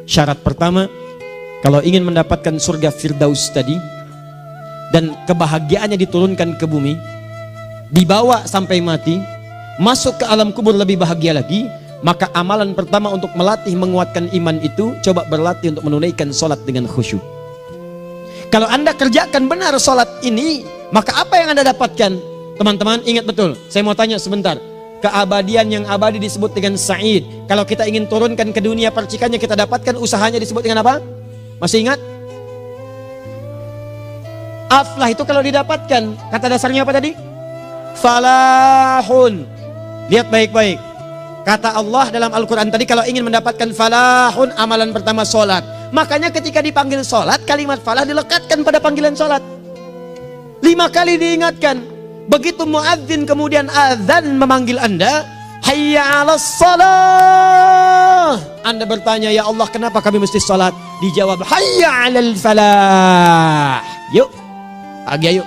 Syarat pertama, kalau ingin mendapatkan surga Firdaus tadi dan kebahagiaannya diturunkan ke bumi, dibawa sampai mati, masuk ke alam kubur lebih bahagia lagi, maka amalan pertama untuk melatih menguatkan iman itu, coba berlatih untuk menunaikan sholat dengan khusyuk. Kalau Anda kerjakan benar sholat ini, maka apa yang Anda dapatkan? Teman-teman ingat betul, saya mau tanya sebentar. Keabadian yang abadi disebut dengan sa'id. Kalau kita ingin turunkan ke dunia percikannya kita dapatkan, usahanya disebut dengan apa? Masih ingat? Aflah itu kalau didapatkan, kata dasarnya apa tadi? Falahun. Lihat baik-baik. Kata Allah dalam Al-Quran tadi, kalau ingin mendapatkan falahun, amalan pertama sholat. Makanya ketika dipanggil sholat, kalimat falah dilekatkan pada panggilan sholat. 5 kali diingatkan. Begitu muadzin kemudian azan memanggil Anda, hayya 'alas shalah. Anda bertanya, ya Allah kenapa kami mesti sholat? Dijawab, hayya 'alal falah. Yuk, pagi ayo.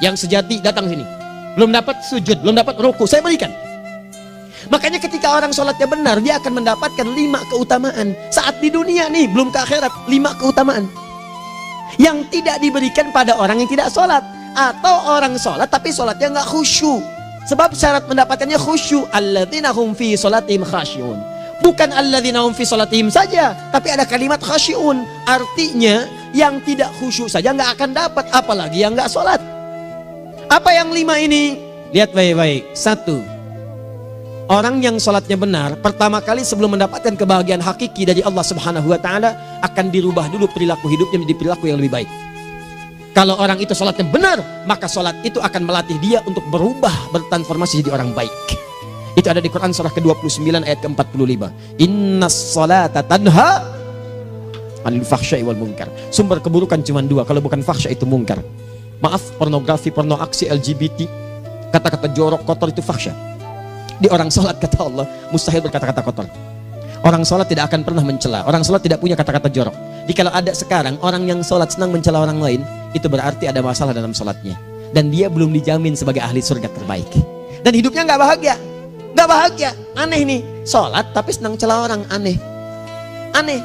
Yang sejati datang sini. Belum dapat sujud, belum dapat ruku, saya berikan. Makanya ketika orang sholatnya benar, dia akan mendapatkan 5 keutamaan. Saat di dunia nih, belum ke akhirat, 5 keutamaan yang tidak diberikan pada orang yang tidak sholat. Atau orang sholat tapi sholatnya nggak khusyuk. Sebab syarat mendapatkannya khusyuk. Alladzina hum fi sholatihim khasyi'un. Bukan alladzina hum fi sholatihim saja, tapi ada kalimat khasyi'un. Artinya yang tidak khusyuk saja nggak akan dapat, apalagi yang nggak sholat. Apa yang 5 ini? Lihat baik-baik. 1. Orang yang sholatnya benar, pertama kali sebelum mendapatkan kebahagiaan hakiki dari Allah Subhanahu wa Ta'ala, akan dirubah dulu perilaku hidupnya menjadi perilaku yang lebih baik. Kalau orang itu sholatnya benar, maka sholat itu akan melatih dia untuk berubah, bertransformasi jadi orang baik. Itu ada di Quran surah ke-29 ayat ke-45. Innas sholata tanha 'anil fahsya'i wal munkar. Sumber keburukan cuma 2, kalau bukan fahsya itu munkar. Maaf, pornografi, porno aksi, LGBT, kata-kata jorok, kotor itu fahsya. Di orang sholat kata Allah, mustahil berkata-kata kotor. Orang sholat tidak akan pernah mencela. Orang sholat tidak punya kata-kata jorok. Jadi kalau ada sekarang orang yang sholat senang mencela orang lain, itu berarti ada masalah dalam sholatnya. Dan dia belum dijamin sebagai ahli surga terbaik. Dan hidupnya nggak bahagia. Nggak bahagia. Aneh nih. Sholat tapi senang celah orang. Aneh. Aneh.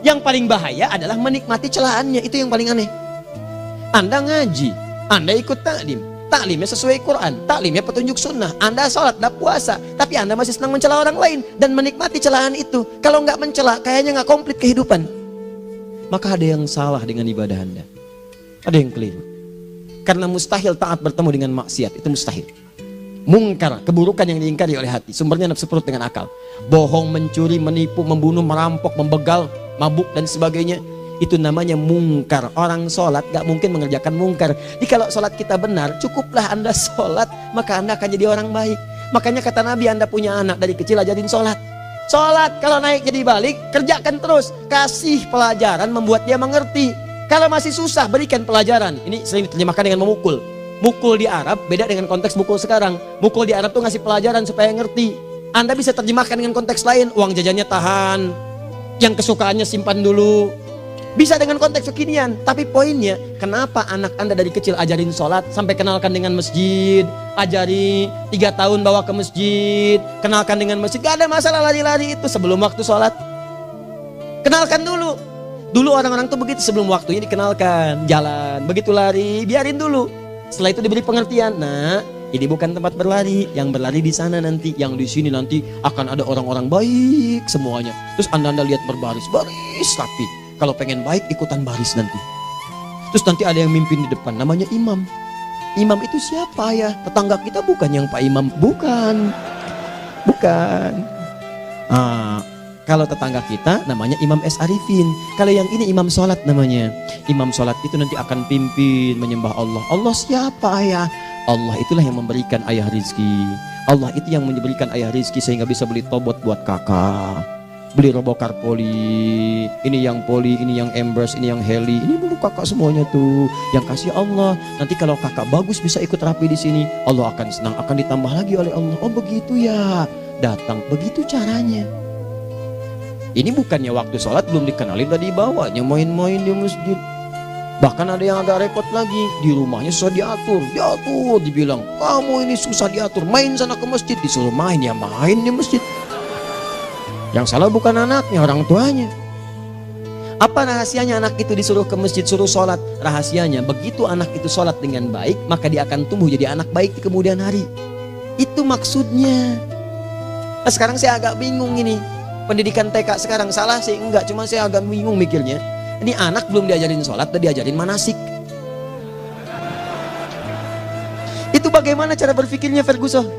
Yang paling bahaya adalah menikmati celahannya. Itu yang paling aneh. Anda ngaji. Anda ikut taklim. Taklimnya sesuai Quran. Taklimnya petunjuk sunnah. Anda sholat, Anda puasa. Tapi Anda masih senang mencela orang lain. Dan menikmati celahan itu. Kalau nggak mencela, kayaknya nggak komplit kehidupan. Maka ada yang salah dengan ibadah Anda. Ada yang keliru. Karena mustahil taat bertemu dengan maksiat. Itu mustahil. Mungkar, keburukan yang diingkari oleh hati. Sumbernya nafsu perut dengan akal. Bohong, mencuri, menipu, membunuh, merampok, membegal, mabuk dan sebagainya. Itu namanya mungkar. Orang sholat gak mungkin mengerjakan mungkar. Jadi kalau sholat kita benar, cukuplah Anda sholat, maka Anda akan jadi orang baik. Makanya kata Nabi, Anda punya anak dari kecil ajarin sholat. Sholat kalau naik jadi balik, kerjakan terus. Kasih pelajaran membuat dia mengerti. Kalau masih susah, berikan pelajaran. Ini sering diterjemahkan dengan memukul. Mukul di Arab beda dengan konteks mukul sekarang. Mukul di Arab tuh ngasih pelajaran supaya ngerti. Anda bisa terjemahkan dengan konteks lain. Uang jajannya tahan, yang kesukaannya simpan dulu. Bisa dengan konteks kekinian. Tapi poinnya, kenapa anak Anda dari kecil ajarin sholat, sampai kenalkan dengan masjid, ajari 3 tahun bawa ke masjid, kenalkan dengan masjid. Gak ada masalah lari-lari itu sebelum waktu sholat. Kenalkan dulu. Dulu orang-orang tuh begitu, sebelum waktunya dikenalkan, jalan, begitu lari, biarin dulu. Setelah itu diberi pengertian. Nah, ini bukan tempat berlari, yang berlari di sana nanti, yang di sini nanti akan ada orang-orang baik semuanya. Terus anda lihat berbaris, baris rapi. Kalau pengen baik ikutan baris nanti. Terus nanti ada yang mimpin di depan, namanya imam. Imam itu siapa ya? Tetangga kita bukan yang Pak Imam, bukan. Kalau tetangga kita namanya Imam S. Arifin. Kalau yang ini imam sholat namanya. Imam sholat itu nanti akan pimpin menyembah Allah. Allah siapa ya? Allah itulah yang memberikan ayah rizki. Allah itu yang memberikan ayah rizki sehingga bisa beli tobot buat kakak, beli robokar poli. Ini yang poli, ini yang embers, ini yang heli. Ini dulu kakak semuanya tuh. Yang kasih Allah. Nanti kalau kakak bagus bisa ikut rapi di sini. Allah akan senang, akan ditambah lagi oleh Allah. Oh begitu ya. Datang, begitu caranya. Ini bukannya waktu sholat belum dikenalin tadi bawanya main-main di masjid. Bahkan ada yang agak repot lagi, di rumahnya susah diatur, dibilang kamu ini susah diatur, main sana ke masjid. Disuruh main, ya main di masjid. Yang salah bukan anaknya, orang tuanya. Apa rahasianya anak itu disuruh ke masjid, suruh sholat? Rahasianya, begitu anak itu sholat dengan baik, maka dia akan tumbuh jadi anak baik di kemudian hari. Itu maksudnya. Nah, sekarang saya agak bingung ini. Pendidikan TK sekarang salah sih? Enggak, cuma saya agak bingung mikirnya. Ini anak belum diajarin sholat, udah diajarin manasik. Itu bagaimana cara berpikirnya Ferguson?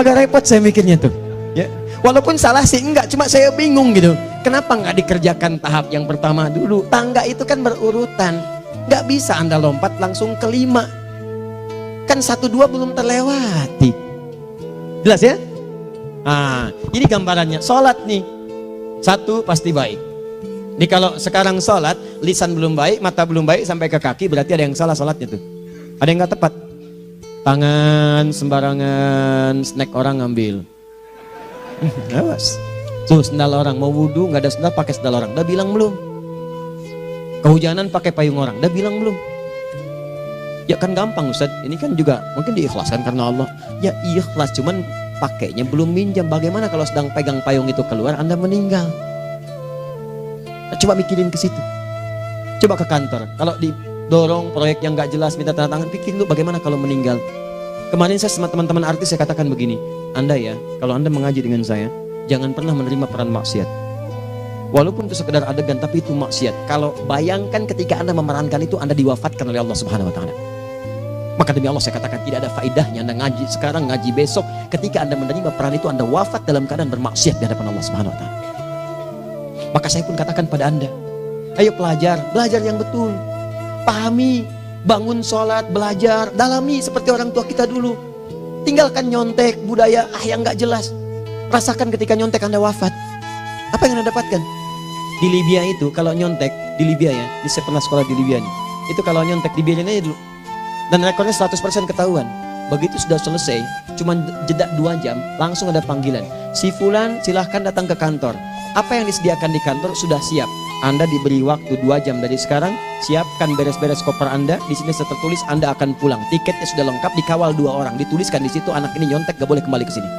Agak repot saya mikirnya tuh. Ya. Walaupun salah sih enggak, cuma saya bingung gitu. Kenapa nggak dikerjakan tahap yang pertama dulu? Tangga itu kan berurutan. Nggak bisa Anda lompat langsung ke 5. Kan 1, 2 belum terlewati. Jelas ya? Nah, ini gambarannya. Sholat nih. 1 pasti baik. Ini kalau sekarang sholat, lisan belum baik, mata belum baik, sampai ke kaki, berarti ada yang salah sholatnya tuh. Ada yang nggak tepat. Tangan sembarangan, snack orang ngambil. Awas. Tuh sendal orang, mau wudhu nggak ada sendal, pakai sendal orang. Udah bilang belum? Kehujanan pakai payung orang. Udah bilang belum? Ya kan gampang Ustaz. Ini kan juga mungkin diikhlaskan karena Allah. Ya ikhlas, cuman pakainya belum minjam. Bagaimana kalau sedang pegang payung itu keluar, Anda meninggal? Coba mikirin ke situ. Coba ke kantor. Kalau didorong proyek yang nggak jelas, minta tanda tangan, pikirin dulu bagaimana kalau meninggal. Kemarin saya sama teman-teman artis saya katakan begini. Anda ya, kalau Anda mengaji dengan saya, jangan pernah menerima peran maksiat. Walaupun itu sekedar adegan, tapi itu maksiat. Kalau bayangkan ketika Anda memerankan itu, Anda diwafatkan oleh Allah Subhanahu Wa Taala. Maka demi Allah saya katakan tidak ada faedahnya Anda ngaji sekarang, ngaji besok. Ketika Anda menerima peran itu, Anda wafat dalam keadaan bermaksiat di hadapan Allah Subhanahu Wa Taala. Maka saya pun katakan pada Anda, ayo belajar yang betul. Pahami, bangun sholat, belajar, dalami seperti orang tua kita dulu. Tinggalkan nyontek, budaya yang gak jelas. Rasakan ketika nyontek Anda wafat. Apa yang Anda dapatkan? Di Libya itu, kalau nyontek, di Libya ya, saya pernah sekolah di Libya nih. Itu kalau nyontek, dibiarin aja dulu. Dan rekornya 100% ketahuan. Begitu sudah selesai, cuma jeda 2 jam, langsung ada panggilan. Si Fulan silahkan datang ke kantor. Apa yang disediakan di kantor sudah siap. Anda diberi waktu 2 jam dari sekarang, siapkan beres-beres koper Anda. Di sini tertulis Anda akan pulang. Tiketnya sudah lengkap, dikawal 2 orang. Dituliskan di situ anak ini nyontek gak boleh kembali ke sini.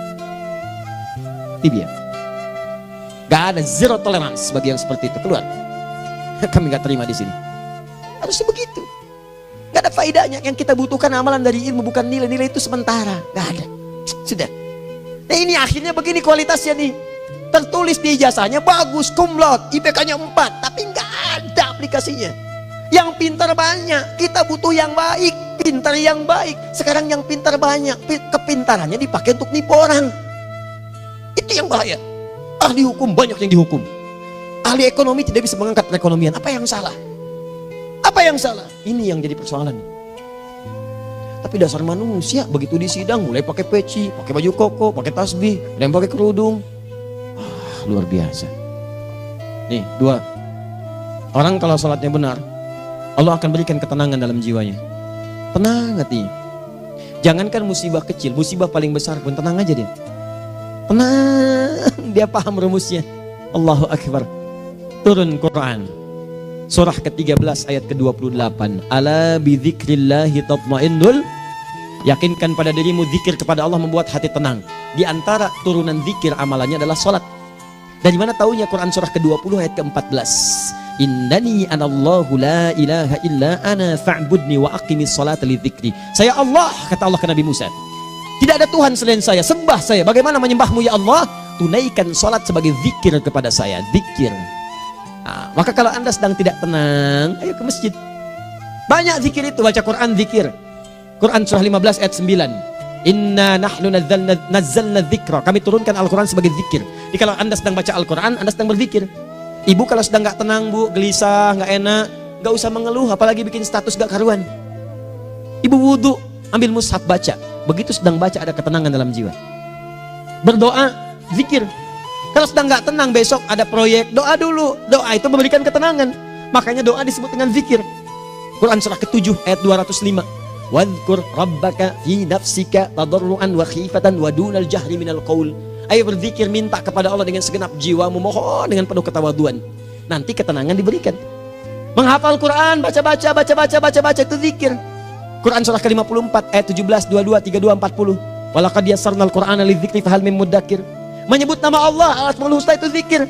Libya. Gak ada, zero tolerance bagi yang seperti itu. Keluar. Kami gak terima di sini. Harusnya begitu. Gak ada faedahnya. Yang kita butuhkan amalan dari ilmu, bukan nilai-nilai itu sementara. Gak ada. Sudah. Nah ini akhirnya begini kualitasnya nih. Tertulis di ijazahnya bagus, cum laude, IPK-nya 4, tapi nggak ada aplikasinya. Yang pintar banyak, kita butuh yang baik, pintar yang baik. Sekarang yang pintar banyak, kepintarannya dipakai untuk nipu orang. Itu yang bahaya. Ahli hukum banyak yang dihukum. Ahli ekonomi tidak bisa mengangkat perekonomian. Apa yang salah? Apa yang salah? Ini yang jadi persoalan. Tapi dasar manusia, begitu di sidang mulai pakai peci, pakai baju koko, pakai tasbih, dan pakai kerudung. Luar biasa. Nih 2. Orang kalau sholatnya benar, Allah akan berikan ketenangan dalam jiwanya. Tenang hatinya. Jangankan musibah kecil, musibah paling besar pun tenang aja dia. Tenang, dia paham rumusnya. Allahu Akbar. Turun Quran. Surah ke-13 ayat ke-28. Ala bidzikrillahi tatmainnul. Yakinkan pada dirimu, zikir kepada Allah membuat hati tenang. Di antara turunan zikir amalannya adalah sholat. Dan dimana taunya Quran surah ke-20 ayat ke-14. Innani anallahu la ilaha illa ana fa'budni wa aqimis salata li dzikri. Saya Allah, kata Allah ke Nabi Musa. Tidak ada Tuhan selain saya, sembah saya. Bagaimana menyembahmu ya Allah? Tunaikan salat sebagai zikir kepada saya, zikir. Nah, maka kalau Anda sedang tidak tenang, ayo ke masjid. Banyak zikir itu, baca Quran zikir. Quran surah 15 ayat 9. Inna nahnu nazzalna dzikra. Kami turunkan Al-Quran sebagai zikir. Jadi kalau Anda sedang baca Al-Quran, Anda sedang berzikir. Ibu kalau sedang gak tenang, Bu, gelisah, gak enak, gak usah mengeluh, apalagi bikin status gak karuan. Ibu wudhu, ambil mushaf baca. Begitu sedang baca ada ketenangan dalam jiwa. Berdoa, zikir. Kalau sedang gak tenang, besok ada proyek, doa dulu. Doa itu memberikan ketenangan. Makanya doa disebut dengan zikir. Quran surah ke-7 ayat 205. Wadhkur rabbaka fi nafsika tadarruan wa khifatan wa dunal jahri minal qaul. Ayo berzikir, minta kepada Allah dengan segenap jiwamu, mohon dengan penuh ketawaduan. Nanti ketenangan diberikan. Menghafal Quran, baca itu zikir. Quran surah ke-54 ayat 17, 22, 32, 40. Walaqad yassarnal Qur'ana lidzikri fahal mim mudzakir. Menyebut nama Allah, Asmaul Husna itu zikir.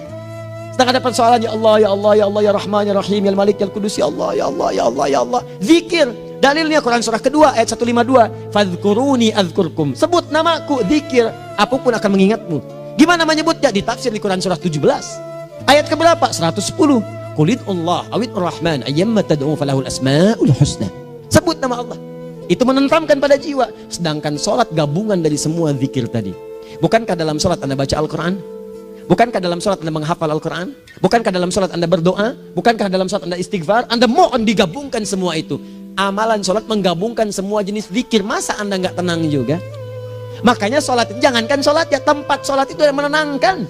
Sedang ada persoalan, ya Allah, ya Allah, ya Allah, ya Rahman, ya Rahim, ya Malik, ya Kudus, ya Allah, ya Allah, ya Allah, ya Allah. Zikir. Dalilnya Quran surah kedua ayat 152. Fadhkuruni azkurkum. Sebut namaku, zikir. Apapun akan mengingatmu. Gimana menyebutnya? Ditafsir di Quran surah 17. Ayat keberapa? 110. Qulid Allah awid Rahman ayyamma tad'u falahul asmaul husna. Sebut nama Allah. Itu menenteramkan pada jiwa. Sedangkan sholat gabungan dari semua zikir tadi. Bukankah dalam sholat Anda baca Al-Quran? Bukankah dalam sholat Anda menghafal Al-Quran? Bukankah dalam sholat Anda berdoa? Bukankah dalam sholat Anda istighfar? Anda mohon digabungkan semua itu. Amalan sholat menggabungkan semua jenis zikir. Masa Anda nggak tenang juga? Makanya sholat, jangankan sholat ya, tempat sholat itu yang menenangkan.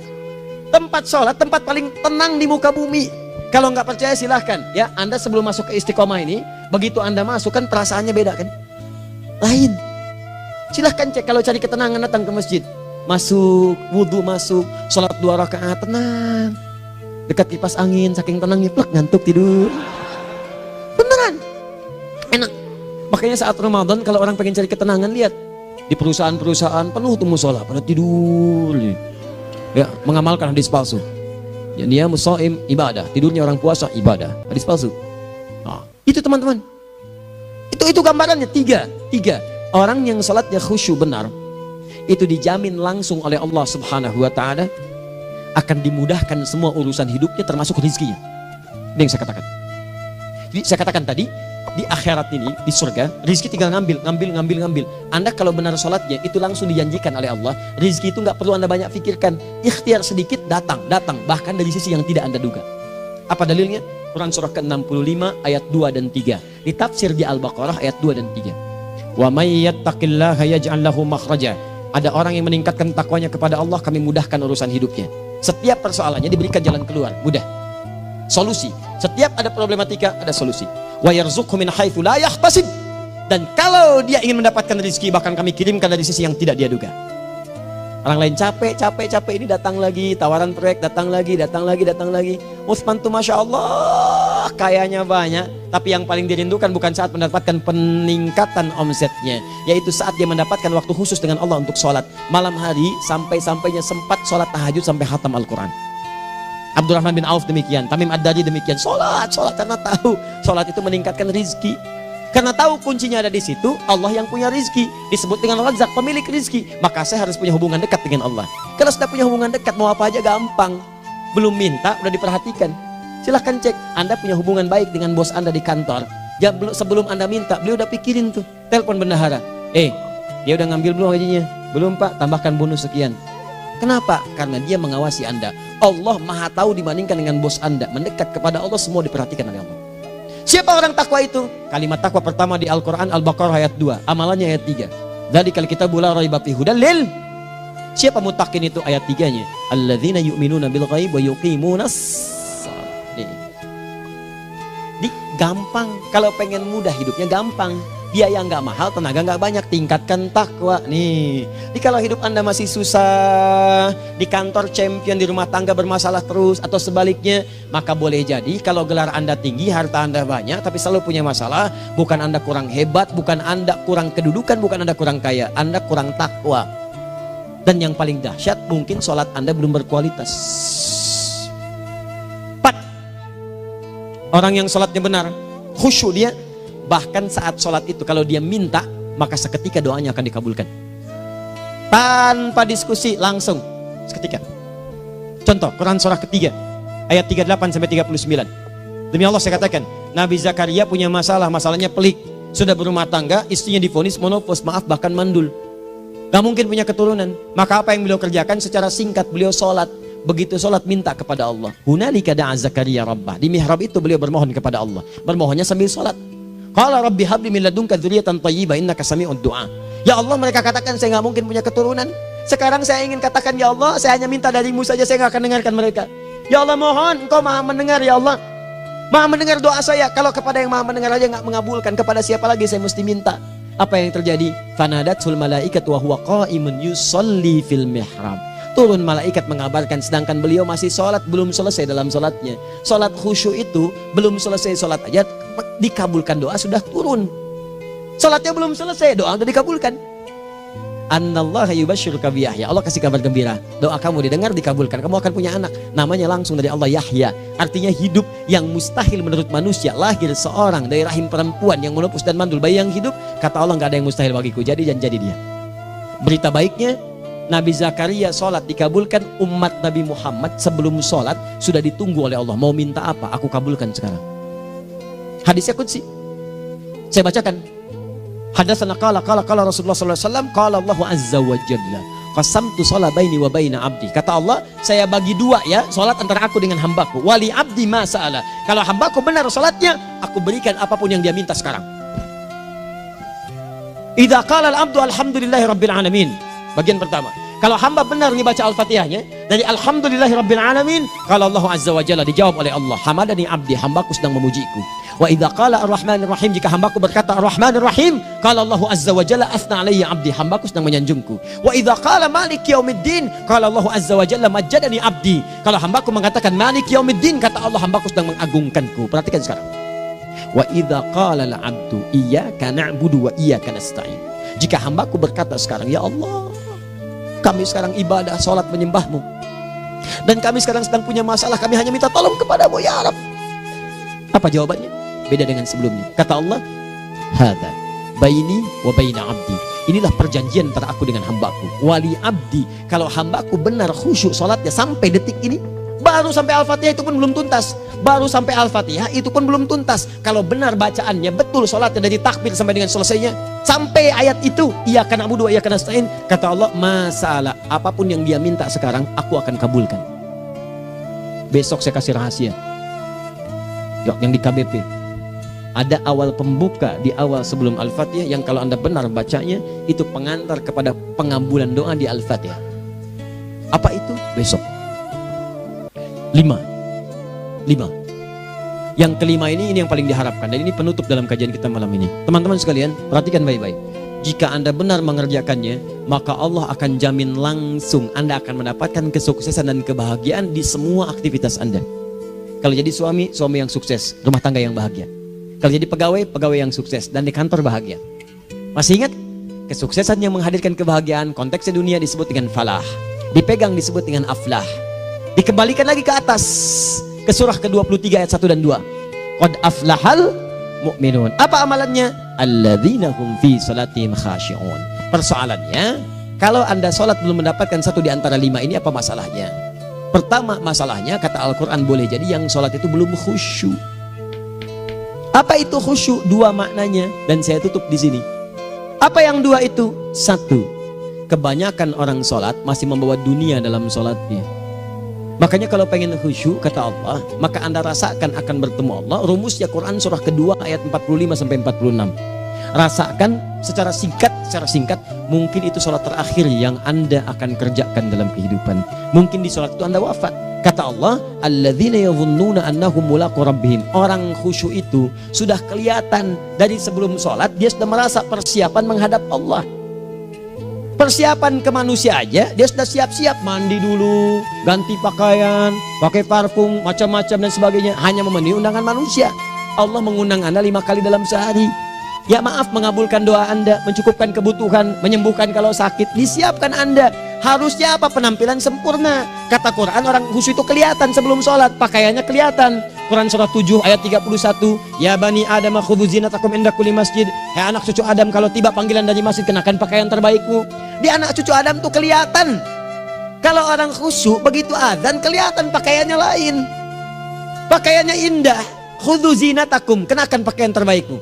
Tempat sholat, tempat paling tenang di muka bumi. Kalau nggak percaya silahkan ya, Anda sebelum masuk ke Istiqomah ini, begitu Anda masuk kan perasaannya beda kan? Lain. Silahkan cek, kalau cari ketenangan datang ke masjid. Masuk, wudhu masuk, sholat 2 rakaat tenang. Dekat kipas angin, saking tenangnya plek ngantuk tidur. Beneran, enak. Makanya saat Ramadan kalau orang pengen cari ketenangan, lihat di perusahaan-perusahaan penuh tuh musola pada tidur. Ya, mengamalkan hadis palsu. Ya, dia musoim ibadah, tidurnya orang puasa ibadah, hadis palsu. Nah, itu teman-teman. Itu gambarannya tiga. Orang yang salatnya khusyuk benar, itu dijamin langsung oleh Allah Subhanahu wa Ta'ala akan dimudahkan semua urusan hidupnya termasuk rezekinya. Ini yang saya katakan. Jadi saya katakan tadi, di akhirat ini, di surga, rezeki tinggal ngambil. Anda kalau benar sholatnya, itu langsung dijanjikan oleh Allah. Rezeki itu nggak perlu Anda banyak pikirkan. Ikhtiar sedikit, datang. Bahkan dari sisi yang tidak Anda duga. Apa dalilnya? Quran surah ke-65 ayat 2 dan 3. Ditafsir di Al-Baqarah ayat 2 dan 3. Wa may yattaqillaha yaj'al lahu makhraja. Ada orang yang meningkatkan takwanya kepada Allah, kami mudahkan urusan hidupnya. Setiap persoalannya diberikan jalan keluar, mudah. Solusi. Setiap ada problematika, ada solusi. Wa yarzuqhu min haitsu la yahtasib. Dan kalau dia ingin mendapatkan rezeki, bahkan kami kirimkan dari sisi yang tidak dia duga. Orang lain capek ini datang lagi, tawaran proyek datang lagi. Utsman tuh Masya Allah, kayanya banyak. Tapi yang paling dirindukan bukan saat mendapatkan peningkatan omsetnya, yaitu saat dia mendapatkan waktu khusus dengan Allah untuk sholat. Malam hari sampai-sampainya sempat sholat tahajud sampai khatam Al-Quran. Abdurrahman bin Auf demikian, Tamim Ad-Dari demikian. Sholat karena tahu sholat itu meningkatkan rizki. Karena tahu kuncinya ada di situ, Allah yang punya rizki. Disebut dengan Razak, pemilik rizki. Maka saya harus punya hubungan dekat dengan Allah. Kalau sudah punya hubungan dekat, mau apa aja gampang. Belum minta, udah diperhatikan. Silahkan cek, Anda punya hubungan baik dengan bos Anda di kantor. Ya, sebelum Anda minta, beliau udah pikirin tuh. Telepon bendahara. Dia udah ngambil belum gajinya? Belum Pak, tambahkan bonus sekian. Kenapa? Karena dia mengawasi Anda. Allah maha tahu dibandingkan dengan bos Anda. Mendekat kepada Allah, semua diperhatikan oleh Allah. Siapa orang takwa itu? Kalimat takwa pertama di Al-Quran Al-Baqarah ayat 2, amalannya ayat 3. Dzalikal kitabu la raiba fihi hudal lil. Siapa muttaqin itu? Ayat 3-nya. Alladzina yu'minuna bil ghaib wa yuqimunas shalah. Gampang. Kalau pengen mudah hidupnya gampang. Biaya nggak mahal, tenaga nggak banyak, tingkatkan takwa. Jadi kalau hidup Anda masih susah, di kantor champion, di rumah tangga bermasalah terus, atau sebaliknya, maka boleh jadi kalau gelar Anda tinggi, harta Anda banyak, tapi selalu punya masalah. Bukan Anda kurang hebat, bukan Anda kurang kedudukan, bukan Anda kurang kaya, Anda kurang takwa. Dan yang paling dahsyat, mungkin sholat Anda belum berkualitas. 4. Orang yang sholatnya benar, khusyuk dia. Bahkan saat sholat itu kalau dia minta, maka seketika doanya akan dikabulkan. Tanpa diskusi, langsung seketika. Contoh, Quran surah ketiga ayat 38-39. Demi Allah saya katakan, Nabi Zakaria punya masalahnya pelik. Sudah berumah tangga, istrinya divonis monopos, maaf bahkan mandul. Gak mungkin punya keturunan. Maka apa yang beliau kerjakan? Secara singkat beliau sholat. Begitu sholat minta kepada Allah. Hunalika da'a Zakaria rabbah. Di mihrab itu beliau bermohon kepada Allah. Bermohonnya sambil sholat. Qala rabbi habli min ladunka dzurriyyatan thayyibah innaka sami'ud du'a. Ya Allah, mereka katakan saya nggak mungkin punya keturunan. Sekarang saya ingin katakan, ya Allah, saya hanya minta darimu saja, saya nggak akan dengarkan mereka. Ya Allah, mohon Engkau maha mendengar, ya Allah. Maha mendengar doa saya. Kalau kepada yang maha mendengar aja nggak mengabulkan, kepada siapa lagi saya mesti minta? Apa yang terjadi? Fanadatul malaikatu wa huwa qa'imun yusalli fil mihrab. Turun malaikat mengabarkan, sedangkan beliau masih sholat, belum selesai dalam sholatnya. Sholat khusyuk itu belum selesai sholat aja dikabulkan, doa sudah turun. Sholatnya belum selesai, doa sudah dikabulkan. Annallaha yubashshiruka bi Yahya. Allah kasih kabar gembira. Doa kamu didengar, dikabulkan. Kamu akan punya anak. Namanya langsung dari Allah Yahya. Artinya hidup yang mustahil menurut manusia. Lahir seorang dari rahim perempuan yang menepus dan mandul, bayi yang hidup. Kata Allah, nggak ada yang mustahil bagiku. Jadi dan jadi dia. Berita baiknya, Nabi Zakaria sholat dikabulkan. Umat Nabi Muhammad sebelum sholat sudah ditunggu oleh Allah. Mau minta apa? Aku kabulkan sekarang. Hadisnya qudsi. Saya bacakan. Hadatsana qala Rasulullah sallallahu alaihi wasallam qala Allah azza wa jalla qasamtu shalah baini wa baina abdi. Kata Allah, saya bagi dua ya salat antara aku dengan hambaku. Wali abdi ma sa'ala. Kalau hambaku benar salatnya, aku berikan apapun yang dia minta sekarang. Idza qala al-abdu alhamdulillahi rabbil alamin. Bagian pertama. Kalau hamba benar membaca Al-Fatihahnya dari alhamdulillahi rabbil alamin, kalau Allah azza wa jalla dijawab oleh Allah, hamadani abdi, hambaku sedang memujiku. Wa idza qala ar-rahmanir rahim, jika hambaku berkata ar-rahmanir rahim, kalau Allah azza wa jalla asna alayya abdi, hambaku sedang menyanjungku. Wa idza qala maliki yaumiddin, kalau Allah azza wa jalla majjadani abdi, kalau hambaku mengatakan maliki yaumiddin, kata Allah hambaku sedang mengagungkanku. Perhatikan sekarang. Wa idza qala al-abdu iyyaka na'budu wa iyyaka nasta'in, jika hambaku berkata sekarang, ya Allah, kami sekarang ibadah, sholat menyembahmu, dan kami sekarang sedang punya masalah, kami hanya minta tolong kepadamu ya Rabb. Apa jawabannya? Beda dengan sebelumnya. Kata Allah, hadza baini wa baina abdi. Inilah perjanjian antara aku dengan hambaku. Wali abdi, kalau hambaku benar khusyuk sholatnya sampai detik ini, baru sampai Al-Fatihah itu pun belum tuntas. Baru sampai Al-Fatihah itu pun belum tuntas. Kalau benar bacaannya, betul sholatnya dari takbir sampai dengan selesainya, sampai ayat itu, iyyaka na'budu wa iyyaka nasta'in, kata Allah, masalah apapun yang dia minta sekarang, aku akan kabulkan. Besok saya kasih rahasia. Yang di KBP ada awal pembuka di awal sebelum Al-Fatihah, yang kalau Anda benar bacanya, itu pengantar kepada pengambulan doa di Al-Fatihah. Apa itu? Besok. 5. Yang kelima ini yang paling diharapkan, dan ini penutup dalam kajian kita malam ini. Teman-teman sekalian, perhatikan baik-baik. Jika Anda benar mengerjakannya, maka Allah akan jamin langsung Anda akan mendapatkan kesuksesan dan kebahagiaan di semua aktivitas Anda. Kalau jadi suami, suami yang sukses, rumah tangga yang bahagia. Kalau jadi pegawai, pegawai yang sukses, dan di kantor bahagia. Masih ingat? Kesuksesan yang menghadirkan kebahagiaan, konteksnya dunia disebut dengan falah, dipegang disebut dengan aflah. Dikembalikan lagi ke atas, ke surah ke-23 ayat 1 dan 2. Qad aflahal mu'minun. Apa amalannya? Alladzina hum fi salatihim khashi'un. Persoalannya, kalau Anda sholat belum mendapatkan satu di antara 5 ini, apa masalahnya? Pertama masalahnya, kata Al-Quran, boleh jadi yang sholat itu belum khusyuk. Apa itu khusyuk? 2 maknanya, dan saya tutup di sini. Apa yang 2 itu? 1, kebanyakan orang sholat masih membawa dunia dalam sholatnya. Makanya kalau pengen khusyuk, kata Allah, maka Anda rasakan akan bertemu Allah. Rumusnya Quran surah kedua ayat 45 sampai 46. Rasakan secara singkat, mungkin itu sholat terakhir yang Anda akan kerjakan dalam kehidupan. Mungkin di sholat itu Anda wafat. Kata Allah, alladzina yadhunnuna annahum mulaqu rabbihim. Orang khusyuk itu sudah kelihatan dari sebelum sholat, dia sudah merasa persiapan menghadap Allah. Persiapan ke manusia aja, dia sudah siap-siap, mandi dulu, ganti pakaian, pakai parfum, macam-macam dan sebagainya, hanya memenuhi undangan manusia. Allah mengundang Anda 5 kali dalam sehari. Ya maaf, mengabulkan doa Anda, mencukupkan kebutuhan, menyembuhkan kalau sakit, disiapkan Anda. Harusnya apa? Penampilan sempurna. Kata Quran, orang khusyuk itu kelihatan sebelum sholat, pakaiannya kelihatan. Quran surah 7 ayat 31, ya bani Adam khudzu zinatakum inda kulli masjid. Hai anak cucu Adam, kalau tiba panggilan dari masjid, kenakan pakaian terbaikmu. Di anak cucu Adam tuh kelihatan. Kalau orang khusyuk, begitu azan kelihatan pakaiannya lain. Pakaiannya indah. Khudzu zinatakum, kenakan pakaian terbaikmu.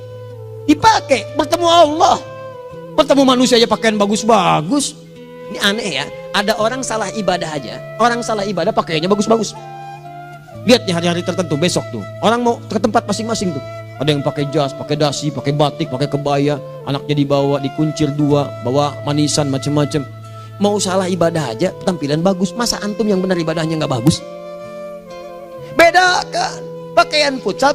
Dipakai, bertemu Allah. Bertemu manusia aja pakaian bagus-bagus. Ini aneh ya, ada orang salah ibadah aja. Orang salah ibadah pakaiannya bagus-bagus. Lihat nih hari-hari tertentu, besok tuh orang mau ke tempat masing-masing tuh. Ada yang pakai jas, pakai dasi, pakai batik, pakai kebaya, anaknya dibawa, dikuncir 2, bawa manisan macam-macam. Mau salah ibadah aja, tampilan bagus. Masa antum yang benar ibadahnya nggak bagus? Bedakan pakaian futsal,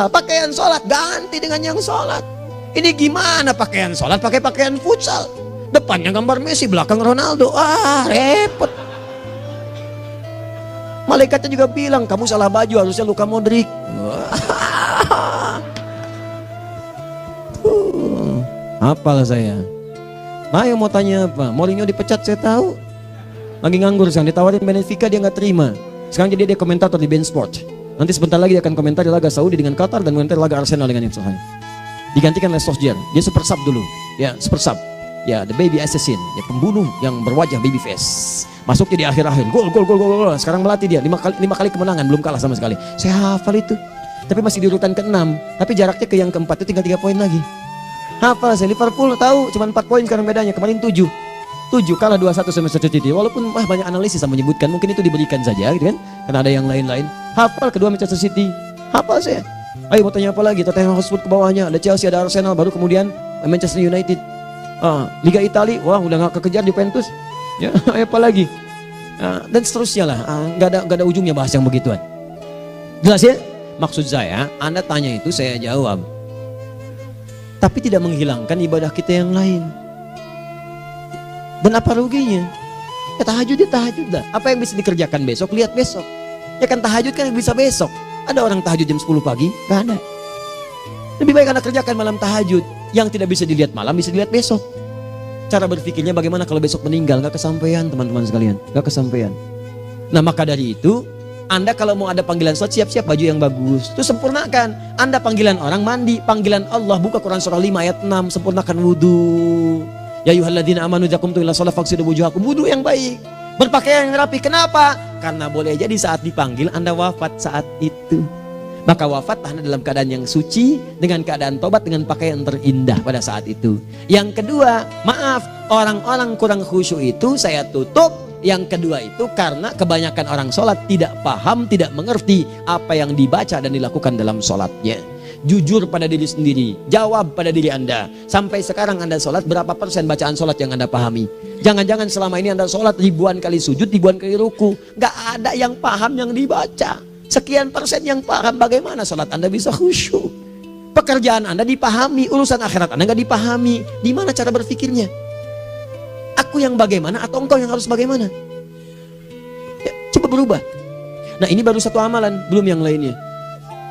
pakaian sholat ganti dengan yang sholat. Ini gimana pakaian sholat pakai pakaian futsal? Depannya gambar Messi, belakang Ronaldo. Repot. Malaikatnya juga bilang, kamu salah baju, harusnya Luka Modric. Apalah saya. Ayo mau tanya apa? Mourinho dipecat saya tahu. Lagi nganggur sekarang, ditawarin Benfica dia nggak terima. Sekarang jadi dia komentator di beIN Sport. Nanti sebentar lagi dia akan komentar di laga Saudi dengan Qatar dan komentar laga Arsenal dengan Al-Hilal. Digantikan oleh Solskjaer. Dia super sub dulu. Ya, super sub. Ya, the baby assassin, ya pembunuh yang berwajah baby face. Masuknya di akhir-akhir, gol. Sekarang melatih dia 5 kali kemenangan, belum kalah sama sekali. Saya hafal itu. Tapi masih di urutan ke-6. Tapi jaraknya ke yang keempat itu tinggal 3 poin lagi. Hafal saya, Liverpool tahu cuma 4 poin sekarang bedanya. Kemarin 7 kalah 2-1 sama Manchester City. Walaupun banyak analisis yang menyebutkan mungkin itu diberikan saja gitu kan. Karena ada yang lain-lain. Hafal kedua Manchester City. Hafal saya. Ayo mau tanya apa lagi? Tottenham Hotspur ke bawahnya, ada Chelsea, ada Arsenal, baru kemudian Manchester United. Liga Italia, wah udah gak kekejar Juventus. Ya, apa lagi? Dan seterusnya lah. Gak ada ujungnya bahas yang begituan. Jelas ya? Maksud saya, Anda tanya itu saya jawab. Tapi tidak menghilangkan ibadah kita yang lain. Dan apa ruginya? Ya tahajud dah. Apa yang bisa dikerjakan besok, lihat besok. Ya kan tahajud kan bisa besok. Ada orang tahajud jam 10 pagi? Gak ada. Lebih baik Anda kerjakan malam tahajud. Yang tidak bisa dilihat malam bisa dilihat besok. Cara berpikirnya bagaimana kalau besok meninggal? Gak kesampaian teman-teman sekalian. Gak kesampaian. Nah maka dari itu Anda kalau mau ada panggilan sholat, siap-siap baju yang bagus. Itu sempurnakan. Anda panggilan orang mandi, panggilan Allah, buka Quran surah 5 ayat 6, sempurnakan wudu. Ya ayyuhalladzina amanu idza qumtum ila shalah faghsilu wujuhakum, wudu yang baik. Berpakaian yang rapi. Kenapa? Karena boleh jadi saat dipanggil Anda wafat saat itu. Maka wafat Anda dalam keadaan yang suci, dengan keadaan tobat, dengan pakaian terindah pada saat itu. Yang kedua, maaf, orang-orang kurang khusyuk itu saya tutup. Yang kedua itu karena kebanyakan orang sholat tidak paham, tidak mengerti apa yang dibaca dan dilakukan dalam sholatnya. Jujur pada diri sendiri, jawab pada diri Anda. Sampai sekarang Anda sholat, berapa persen bacaan sholat yang Anda pahami? Jangan-jangan selama ini Anda sholat ribuan kali sujud, ribuan kali ruku. Gak ada yang paham yang dibaca. Sekian persen yang paham, bagaimana sholat Anda bisa khusyuk? Pekerjaan Anda dipahami, urusan akhirat Anda gak dipahami. Di mana cara berpikirnya? Aku yang bagaimana atau engkau yang harus bagaimana? Ya, coba berubah. Nah ini baru satu amalan, belum yang lainnya.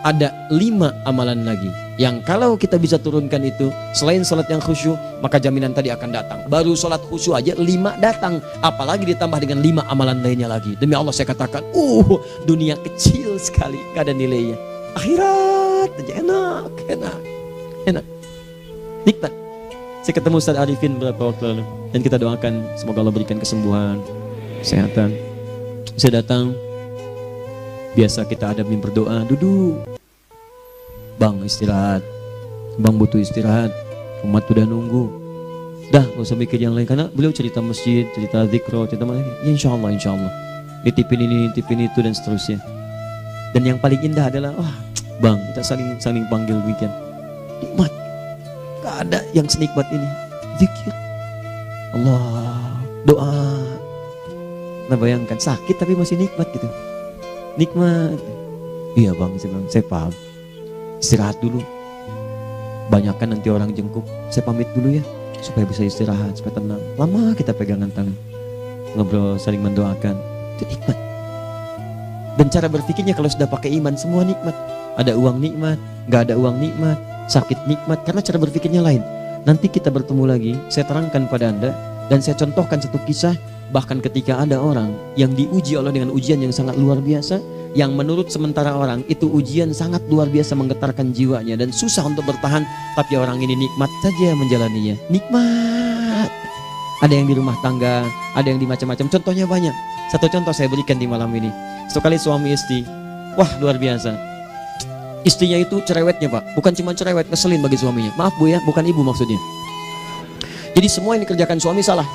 Ada 5 amalan lagi yang kalau kita bisa turunkan itu, selain sholat yang khusyuk, maka jaminan tadi akan datang. Baru sholat khusyuk aja 5 datang, apalagi ditambah dengan 5 amalan lainnya lagi. Demi Allah saya katakan, dunia kecil sekali, gak ada nilainya. Akhirat aja enak, nikmat. Saya ketemu Ustaz Arifin beberapa waktu lalu, dan kita doakan semoga Allah berikan kesembuhan, kesehatan. Saya datang, biasa kita adamin berdoa, duduk. Bang istirahat, bang butuh istirahat, umat udah nunggu. Dah gak usah mikir yang lain, karena beliau cerita masjid, cerita zikro, cerita mana lagi. Ya insya Allah nitipin ini, nitipin itu dan seterusnya. Dan yang paling indah adalah bang kita saling panggil weekend. Nikmat, gak ada yang senikmat ini. Zikir Allah, doa. Nah bayangkan sakit tapi masih nikmat gitu. Nikmat. Iya bang, saya paham. Istirahat dulu. Banyakkan nanti orang jengkuk. Saya pamit dulu ya, supaya bisa istirahat, supaya tenang. Lama kita pegangan tangan, ngobrol, saling mendoakan. Itu nikmat. Dan cara berpikirnya kalau sudah pakai iman, semua nikmat. Ada uang nikmat, gak ada uang nikmat, sakit nikmat. Karena cara berpikirnya lain. Nanti kita bertemu lagi, saya terangkan pada Anda. Dan saya contohkan satu kisah. Bahkan ketika ada orang yang diuji Allah dengan ujian yang sangat luar biasa, yang menurut sementara orang itu ujian sangat luar biasa menggetarkan jiwanya dan susah untuk bertahan, tapi orang ini nikmat saja menjalaninya. Nikmat. Ada yang di rumah tangga, ada yang di macam-macam. Contohnya banyak. Satu contoh saya berikan di malam ini. Sekali suami istri, wah luar biasa. Istrinya itu cerewetnya Pak, bukan cuma cerewet, ngeselin bagi suaminya. Maaf Bu ya, bukan ibu maksudnya. Jadi semua yang dikerjakan suami salah.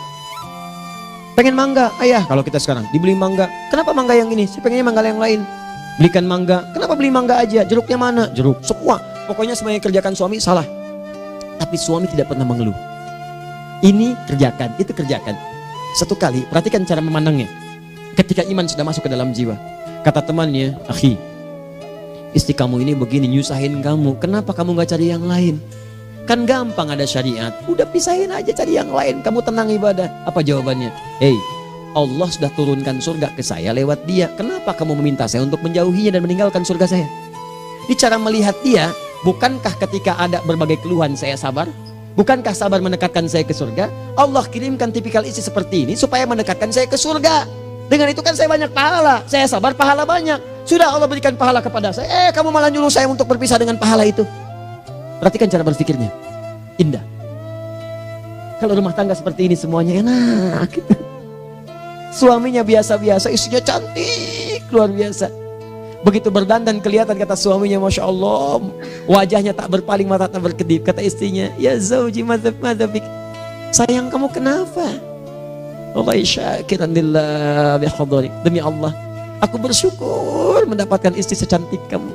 Pengen mangga, ayah kalau kita sekarang dibeli mangga. Kenapa mangga yang ini? Saya pengennya mangga yang lain. Belikan mangga. Kenapa beli mangga aja? Jeruknya mana? Jeruk. Semua. Pokoknya semua yang kerjakan suami salah. Tapi suami tidak pernah mengeluh. Ini kerjakan, itu kerjakan. Satu kali, perhatikan cara memandangnya. Ketika iman sudah masuk ke dalam jiwa. Kata temannya, akhi, istri kamu ini begini, nyusahin kamu. Kenapa kamu gak cari yang lain? Kan gampang ada syariat. Udah pisahin aja cari yang lain. Kamu tenang ibadah. Apa jawabannya? Allah sudah turunkan surga ke saya lewat dia. Kenapa kamu meminta saya untuk menjauhinya dan meninggalkan surga saya? Ini cara melihat dia. Bukankah ketika ada berbagai keluhan saya sabar? Bukankah sabar mendekatkan saya ke surga? Allah kirimkan tipikal istri seperti ini supaya mendekatkan saya ke surga. Dengan itu kan saya banyak pahala. Saya sabar, pahala banyak. Sudah Allah berikan pahala kepada saya. Kamu malah nyuruh saya untuk berpisah dengan pahala itu. Perhatikan cara berpikirnya. Indah. Kalau rumah tangga seperti ini semuanya enak. Suaminya biasa-biasa, istrinya cantik, luar biasa. Begitu berdandan kelihatan kata suaminya, Masya Allah, wajahnya tak berpaling, mata tak berkedip. Kata istrinya, ya zauji madzabik, sayang kamu kenapa? Wallahi syakiran lillah bihadari, demi Allah aku bersyukur mendapatkan istri secantik kamu.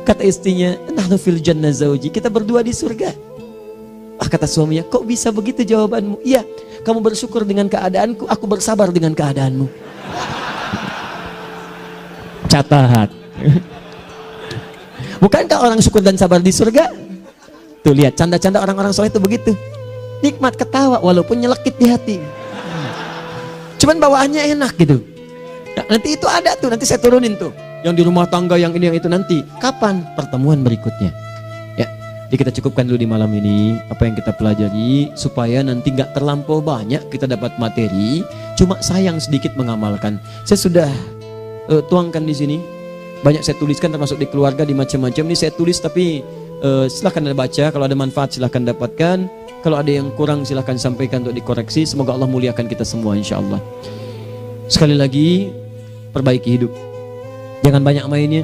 Kata istrinya, nahnu fil jannah zauji, kita berdua di surga. Kata suaminya, kok bisa begitu jawabanmu? Iya, kamu bersyukur dengan keadaanku, aku bersabar dengan keadaanmu. Catat. Bukankah orang syukur dan sabar di surga? Tuh lihat, canda-canda orang-orang soleh itu begitu. Nikmat ketawa walaupun nyelekit di hati. Cuman bawaannya enak gitu. Nah, nanti itu ada tuh, nanti saya turunin tuh. Yang di rumah tangga, yang ini, yang itu nanti. Kapan? Pertemuan berikutnya. Ya, jadi kita cukupkan dulu di malam ini apa yang kita pelajari supaya nanti nggak terlampau banyak kita dapat materi. Cuma sayang sedikit mengamalkan. Saya sudah tuangkan di sini. Banyak saya tuliskan termasuk di keluarga, di macam-macam. Ini saya tulis tapi silahkan Anda baca. Kalau ada manfaat silahkan dapatkan. Kalau ada yang kurang silahkan sampaikan untuk dikoreksi. Semoga Allah muliakan kita semua insya Allah. Sekali lagi, perbaiki hidup. Jangan banyak mainnya.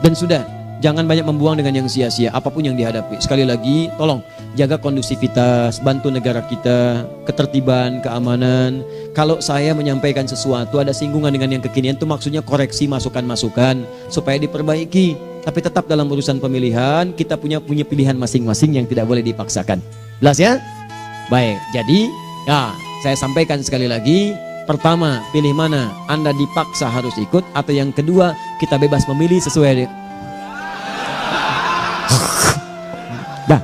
Dan sudah, jangan banyak membuang dengan yang sia-sia apapun yang dihadapi. Sekali lagi, tolong jaga kondusivitas, bantu negara kita, ketertiban, keamanan. Kalau saya menyampaikan sesuatu ada singgungan dengan yang kekinian, itu maksudnya koreksi masukan-masukan supaya diperbaiki. Tapi tetap dalam urusan pemilihan kita punya pilihan masing-masing yang tidak boleh dipaksakan. Jelas ya? Baik, jadi ya saya sampaikan sekali lagi. Pertama, pilih mana? Anda dipaksa harus ikut, atau yang kedua kita bebas memilih sesuai. Dah.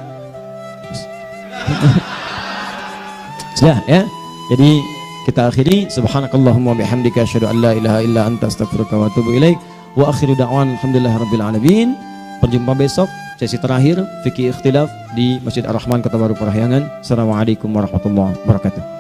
Sudah ya. Jadi kita akhiri, subhanakallahumma bihamdika asyhadu an la ilaha illa anta astaghfiruka wa atubu ilaik. Wa akhiru da'wan alhamdulillahirabbil alamin. Berjumpa besok sesi terakhir fikih ikhtilaf di Masjid Ar-Rahman Kota Baru Parahyangan. Assalamualaikum warahmatullahi wabarakatuh.